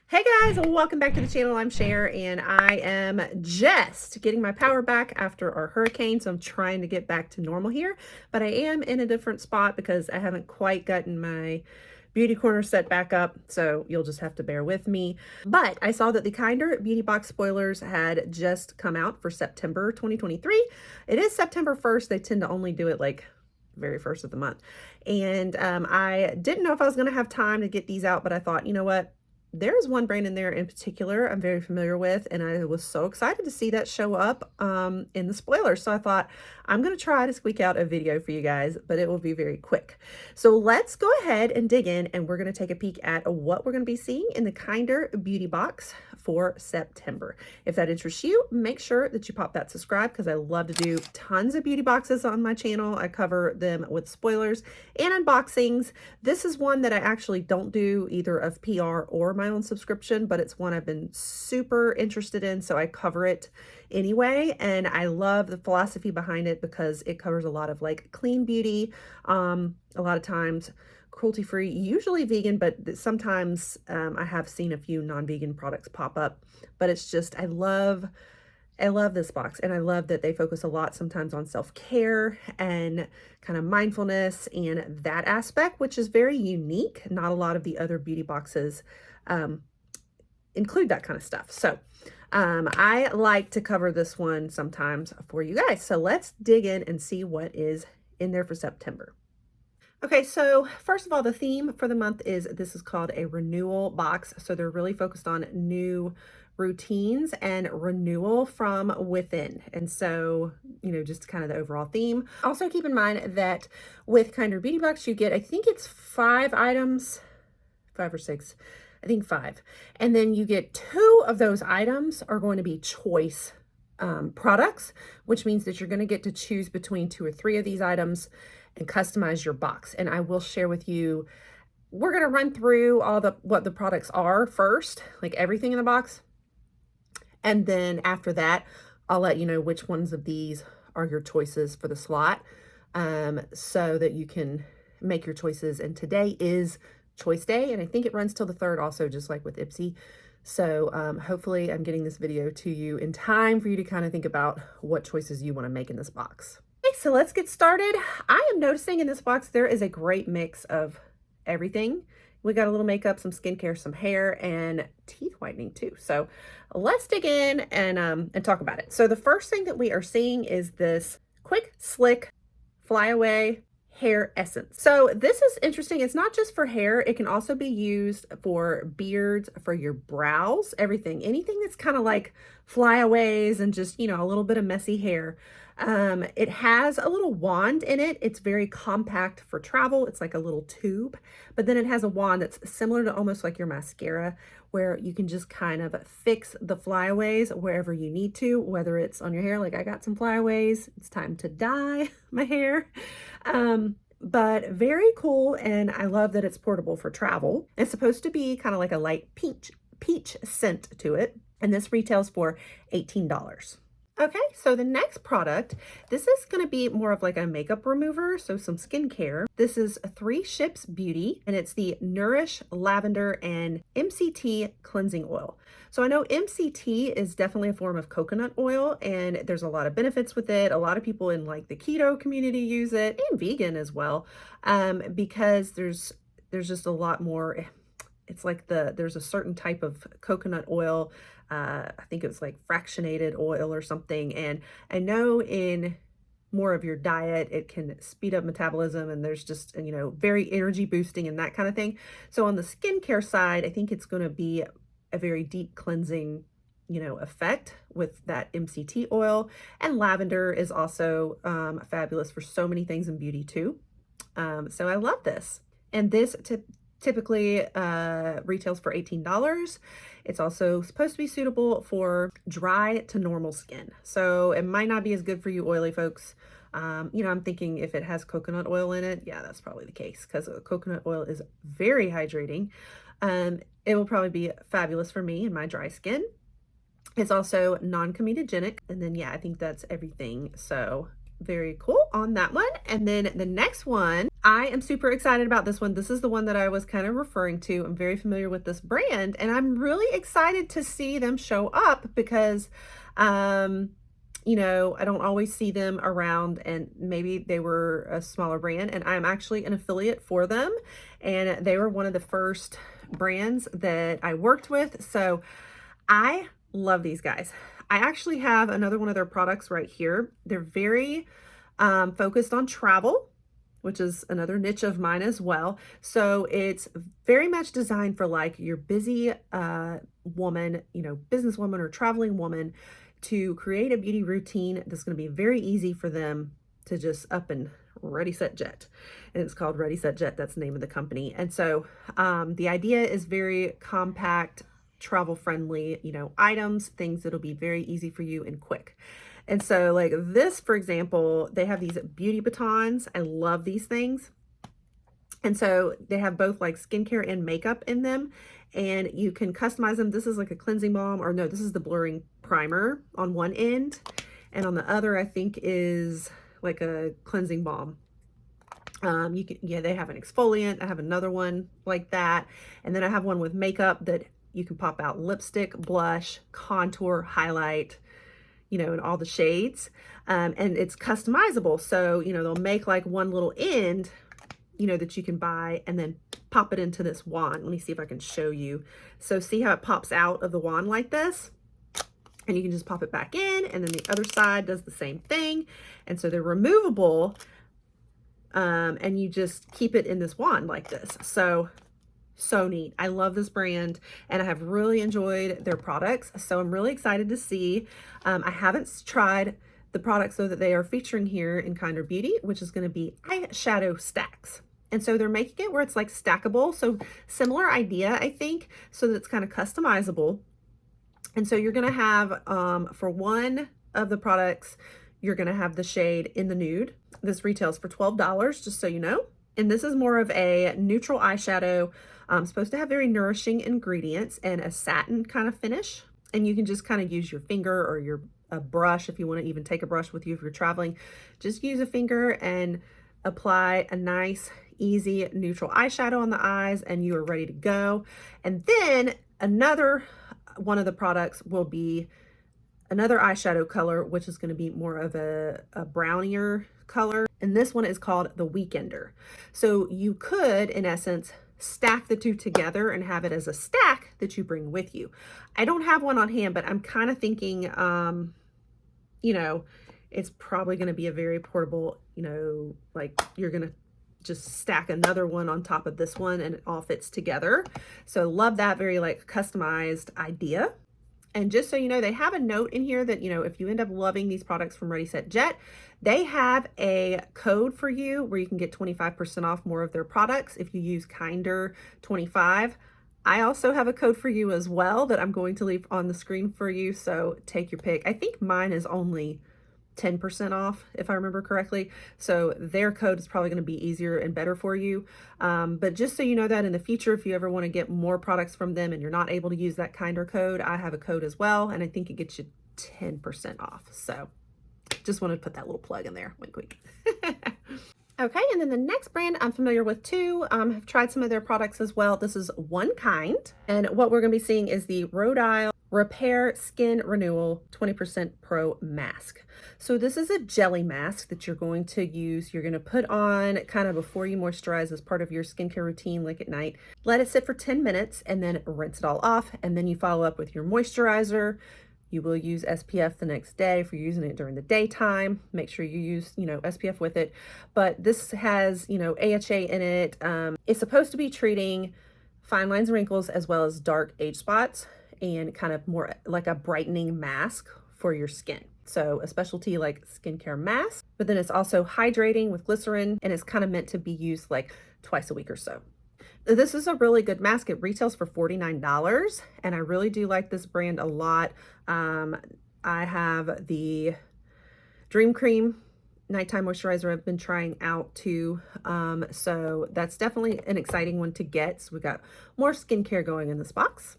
Hey guys, welcome back to the channel. I'm Cher and I am just getting my power back after our hurricane. So I'm trying to get back to normal here, but I am in a different spot because I haven't quite gotten my beauty corner set back up. So you'll just have to bear with me. But I saw that the Kinder Beauty Box spoilers had just come out for September 2023. It is September 1st. They tend to only do it like very first of the month. And I didn't know if I was going to have time to get these out, but I thought, you know what? There's one brand in there in particular I'm very familiar with, and I was so excited to see that show up in the spoilers. So I thought I'm going to try to squeak out a video for you guys, but it will be very quick. So let's go ahead and dig in, and we're going to take a peek at what we're going to be seeing in the Kinder Beauty Box for September. If that interests you, make sure that you pop that subscribe because I love to do tons of beauty boxes on my channel. I cover them with spoilers and unboxings. This is one that I actually don't do either of PR or my own subscription, but it's one I've been super interested in, so I cover it anyway. And I love the philosophy behind it because it covers a lot of like clean beauty, a lot of times cruelty-free, usually vegan, but sometimes I have seen a few non-vegan products pop up. But it's just, I love this box, and I love that they focus a lot sometimes on self-care and kind of mindfulness and that aspect, which is very unique. Not a lot of the other beauty boxes include that kind of stuff. So I like to cover this one sometimes for you guys. So let's dig in and see what is in there for September. Okay, so first of all, the theme for the month is, this is called a renewal box. So they're really focused on new routines and renewal from within. And so, you know, just kind of the overall theme. Also keep in mind that with Kinder Beauty Box, you get, I think it's 5 items, 5 or 6, I think 5. And then you get 2 of those items are going to be choice products, which means that you're going to get to choose between 2 or 3 of these items and customize your box. And I will share with you, we're going to run through all what the products are first, like everything in the box. And then after that, I'll let you know which ones of these are your choices for the slot, so that you can make your choices. And today is choice day, and I think it runs till the 3rd also, just like with Ipsy. So hopefully I'm getting this video to you in time for you to kind of think about what choices you want to make in this box. Okay, so let's get started. I am noticing in this box there is a great mix of everything. We got a little makeup, some skincare, some hair, and teeth whitening too. So let's dig in and talk about it. So the first thing that we are seeing is this quick, slick, flyaway hair essence. So this is interesting. It's not just for hair. It can also be used for beards, for your brows, everything, anything that's kind of like flyaways and just, you know, a little bit of messy hair. It has a little wand in it. It's very compact for travel. It's like a little tube, but then it has a wand that's similar to almost like your mascara, where you can just kind of fix the flyaways wherever you need to, whether it's on your hair, like I got some flyaways, it's time to dye my hair. But very cool, and I love that it's portable for travel. It's supposed to be kind of like a light peach scent to it, and this retails for $18. Okay, so the next product, this is going to be more of like a makeup remover, so some skincare. This is 3 Ships Beauty, and it's the Nourish Lavender and MCT Cleansing Oil. So I know MCT is definitely a form of coconut oil, and there's a lot of benefits with it. A lot of people in like the keto community use it, and vegan as well, because there's just a lot more. It's like there's a certain type of coconut oil. I think it was like fractionated oil or something. And I know in more of your diet, it can speed up metabolism, and there's just, you know, very energy boosting and that kind of thing. So on the skincare side, I think it's going to be a very deep cleansing, you know, effect with that MCT oil. And lavender is also fabulous for so many things in beauty too. So I love this. And this typically retails for $18. It's also supposed to be suitable for dry to normal skin. So it might not be as good for you oily folks. You know, I'm thinking if it has coconut oil in it, yeah, that's probably the case, because coconut oil is very hydrating. It will probably be fabulous for me and my dry skin. It's also non-comedogenic. And then, yeah, I think that's everything. So very cool on that one. And then the next one, I am super excited about this one. This is the one that I was kind of referring to. I'm very familiar with this brand, and I'm really excited to see them show up because, you know, I don't always see them around, and maybe they were a smaller brand, and I'm actually an affiliate for them, and they were one of the first brands that I worked with. So I love these guys. I actually have another one of their products right here. They're very focused on travel, which is another niche of mine as well. So it's very much designed for like your busy woman, you know, businesswoman or traveling woman, to create a beauty routine that's going to be very easy for them to just up and ready, set, jet. And it's called Ready, Set, Jet. That's the name of the company. And so the idea is very compact, travel friendly, you know, items, things that'll be very easy for you and quick. And so like this, for example, they have these beauty batons. I love these things. And so they have both like skincare and makeup in them, and you can customize them. This is like a cleansing balm, or no, this is the blurring primer on one end. And on the other, I think is like a cleansing balm. You can, yeah, they have an exfoliant. I have another one like that. And then I have one with makeup that you can pop out lipstick, blush, contour, highlight, you know, in all the shades. And it's customizable. So, you know, they'll make like one little end, you know, that you can buy and then pop it into this wand. Let me see if I can show you. So see how it pops out of the wand like this? And you can just pop it back in, and then the other side does the same thing. And so they're removable, and you just keep it in this wand like this. So neat. I love this brand, and I have really enjoyed their products. So I'm really excited to see. I haven't tried the products though that they are featuring here in Kinder Beauty, which is going to be eyeshadow stacks. And so they're making it where it's like stackable. So similar idea, I think, so that it's kind of customizable. And so you're going to have, for one of the products, you're going to have the shade in the nude. This retails for $12, just so you know. And this is more of a neutral eyeshadow, supposed to have very nourishing ingredients and a satin kind of finish. And you can just kind of use your finger or a brush if you want to even take a brush with you if you're traveling. Just use a finger and apply a nice, easy, neutral eyeshadow on the eyes, and you are ready to go. And then another one of the products will be another eyeshadow color, which is going to be more of a brownier color. And this one is called the Weekender. So you could, in essence, stack the two together and have it as a stack that you bring with you. I don't have one on hand, but I'm kind of thinking, you know, it's probably going to be a very portable, you know, like you're going to just stack another one on top of this one and it all fits together. So love that, very like customized idea. And just so you know, they have a note in here that, you know, if you end up loving these products from Ready, Set, Jet, they have a code for you where you can get 25% off more of their products if you use Kinder25. I also have a code for you as well that I'm going to leave on the screen for you. So take your pick. I think mine is only 10% off, if I remember correctly. So their code is probably going to be easier and better for you. But just so you know that in the future, if you ever want to get more products from them and you're not able to use that Kinder code, I have a code as well. And I think it gets you 10% off. So just wanted to put that little plug in there. Wink, wink. Okay, and then the next brand I'm familiar with too. I've tried some of their products as well. This is One Kind. And what we're going to be seeing is the Rhode Island Repair Skin Renewal 20% Pro Mask. So this is a jelly mask that you're going to use. You're going to put on kind of before you moisturize as part of your skincare routine, like at night. Let it sit for 10 minutes and then rinse it all off. And then you follow up with your moisturizer. You will use SPF the next day if you're using it during the daytime. Make sure you use, you know, SPF with it. But this has, you know, AHA in it. It's supposed to be treating fine lines and wrinkles as well as dark age spots, and kind of more like a brightening mask for your skin. So a specialty like skincare mask, but then it's also hydrating with glycerin, and it's kind of meant to be used like twice a week or so. This is a really good mask. It retails for $49, and I really do like this brand a lot. I have the Dream Cream nighttime moisturizer I've been trying out too. So that's definitely an exciting one to get. So we got more skincare going in this box.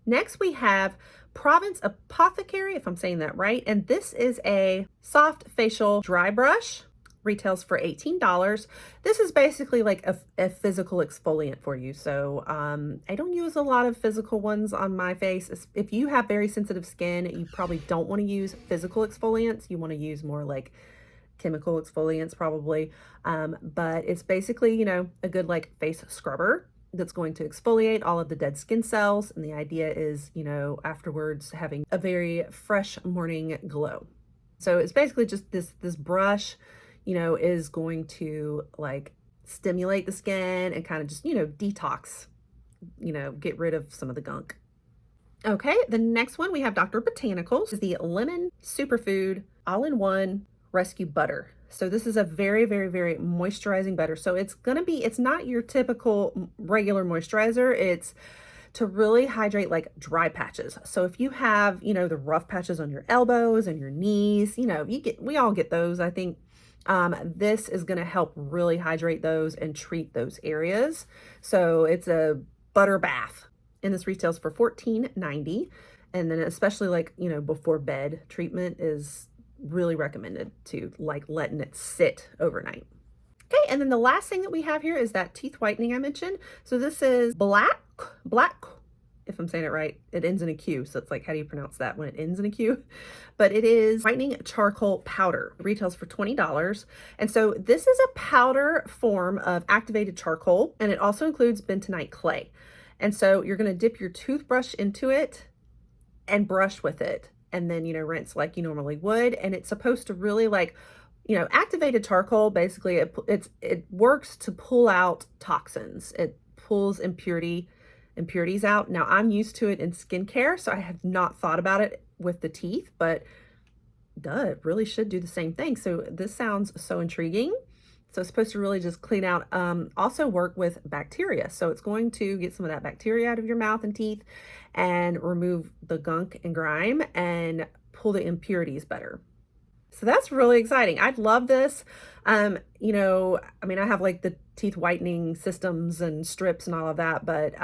Next, we have Province Apothecary, if I'm saying that right. And this is a soft facial dry brush. retails for $18. This is basically like a physical exfoliant for you. So I don't use a lot of physical ones on my face. If you have very sensitive skin, you probably don't want to use physical exfoliants. You want to use more like chemical exfoliants probably. But it's basically, you know, a good like face scrubber that's going to exfoliate all of the dead skin cells. And the idea is, you know, afterwards having a very fresh morning glow. So it's basically just this brush, you know, is going to like stimulate the skin and kind of just, you know, detox, you know, get rid of some of the gunk. Okay, the next one we have Dr. Botanicals. This is the Lemon Superfood All-in-One Rescue Butter. So this is a very, very, very moisturizing butter. So it's not your typical regular moisturizer. It's to really hydrate like dry patches. So if you have, you know, the rough patches on your elbows and your knees, you know, we all get those, I think. This is going to help really hydrate those and treat those areas. So it's a butter bath, and this retails for $14.90. And then especially like, you know, before bed treatment is really recommended to like letting it sit overnight. Okay, and then the last thing that we have here is that teeth whitening I mentioned. So this is black, if I'm saying it right. It ends in a Q, so it's like, how do you pronounce that when it ends in a Q? But it is whitening charcoal powder. It retails for $20. And so this is a powder form of activated charcoal, and it also includes bentonite clay. And so you're gonna dip your toothbrush into it and brush with it, and then, you know, rinse like you normally would. And it's supposed to really like, you know, activated charcoal, basically it works to pull out toxins. It pulls impurities out. Now I'm used to it in skincare, so I have not thought about it with the teeth, but duh, it really should do the same thing. So this sounds so intriguing. So it's supposed to really just clean out, also work with bacteria. So it's going to get some of that bacteria out of your mouth and teeth and remove the gunk and grime and pull the impurities better. So that's really exciting. I'd love this. You know, I mean, I have like the teeth whitening systems and strips and all of that, but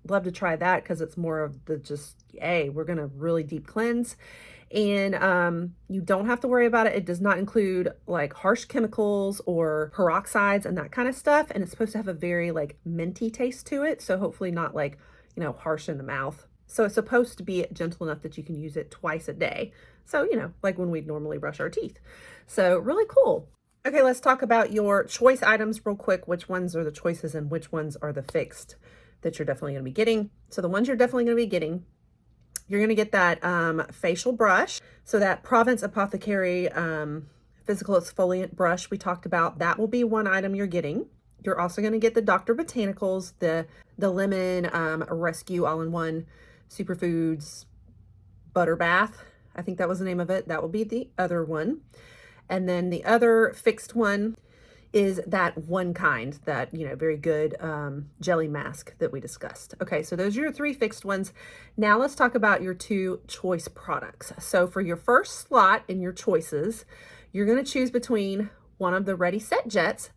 love to try that because it's more of the just, hey, we're going to really deep cleanse. And you don't have to worry about it. It does not include like harsh chemicals or peroxides and that kind of stuff. And it's supposed to have a very like minty taste to it. So hopefully not like, you know, harsh in the mouth. So it's supposed to be gentle enough that you can use it twice a day. So, you know, like when we'd normally brush our teeth. So really cool. Okay, let's talk about your choice items real quick. Which ones are the choices and which ones are the fixed that you're definitely going to be getting. So the ones you're definitely going to be getting, you're going to get that facial brush. So that Provence Apothecary physical exfoliant brush we talked about, that will be one item you're getting. You're also going to get the Dr. Botanicals, the Lemon Rescue All-in-One Superfoods Butter Bath. I think that was the name of it. That will be the other one. And then the other fixed one is that one kind, that, you know, very good jelly mask that we discussed. Okay, so those are your three fixed ones. Now let's talk about your two choice products. So for your first slot in your choices, you're going to choose between one of the Ready Set Jets.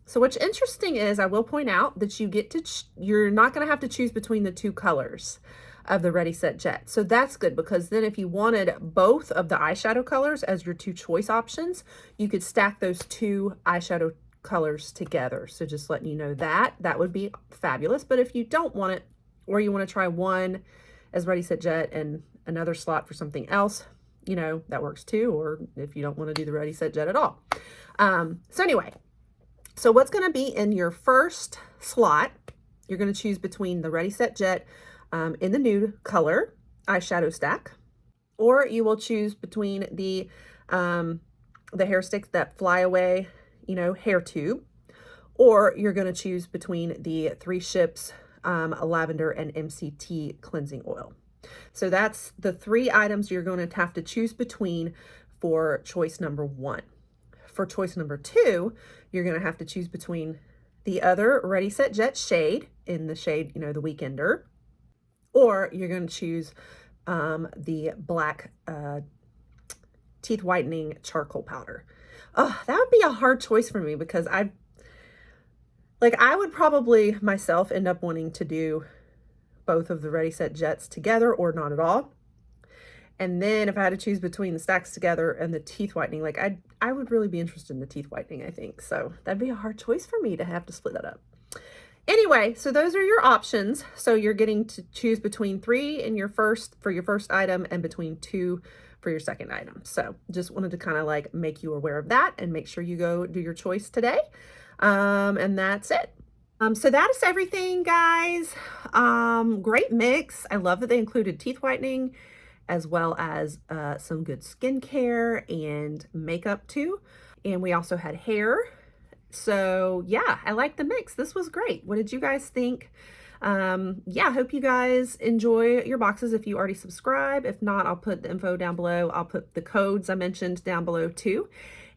So what's interesting is, I will point out that you're not going to have to choose between the two colors of the Ready Set Jet. So that's good, because then if you wanted both of the eyeshadow colors as your two choice options, you could stack those two eyeshadow colors together. So just letting you know that would be fabulous. But if you don't want it, or you want to try one as Ready Set Jet and another slot for something else, you know, that works too. Or if you don't want to do the Ready Set Jet at all. So anyway, so what's going to be in your first slot, you're going to choose between the Ready Set Jet in the nude color eyeshadow stack, or you will choose between the hair sticks that fly away, you know, hair tube, or you're going to choose between the 3 Ships Lavender and MCT cleansing oil. So that's the 3 items you're going to have to choose between for choice number 1. For choice number 2, you're going to have to choose between the other Ready Set Jet shade in the shade, you know, the Weekender, or you're going to choose the black teeth whitening charcoal powder. Oh, that would be a hard choice for me, because I would probably myself end up wanting to do both of the Ready Set Jets together or not at all. And then if I had to choose between the stacks together and the teeth whitening, like I would really be interested in the teeth whitening, I think. So that'd be a hard choice for me to have to split that up. Anyway, so those are your options. So you're getting to choose between 3 in your first item and between 2 for your second item. So just wanted to kind of like make you aware of that and make sure you go do your choice today. And that's it. So that is everything, guys. Great mix. I love that they included teeth whitening as well as some good skincare and makeup too. And we also had hair. So yeah, I like the mix. This was great. What did you guys think? Yeah, hope you guys enjoy your boxes if you already subscribe. If not, I'll put the info down below. I'll put the codes I mentioned down below too.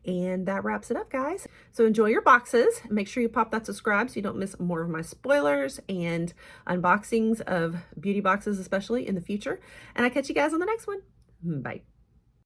And that wraps it up, guys. So enjoy your boxes. Make sure you pop that subscribe so you don't miss more of my spoilers and unboxings of beauty boxes, especially in the future. And I'll catch you guys on the next one. Bye.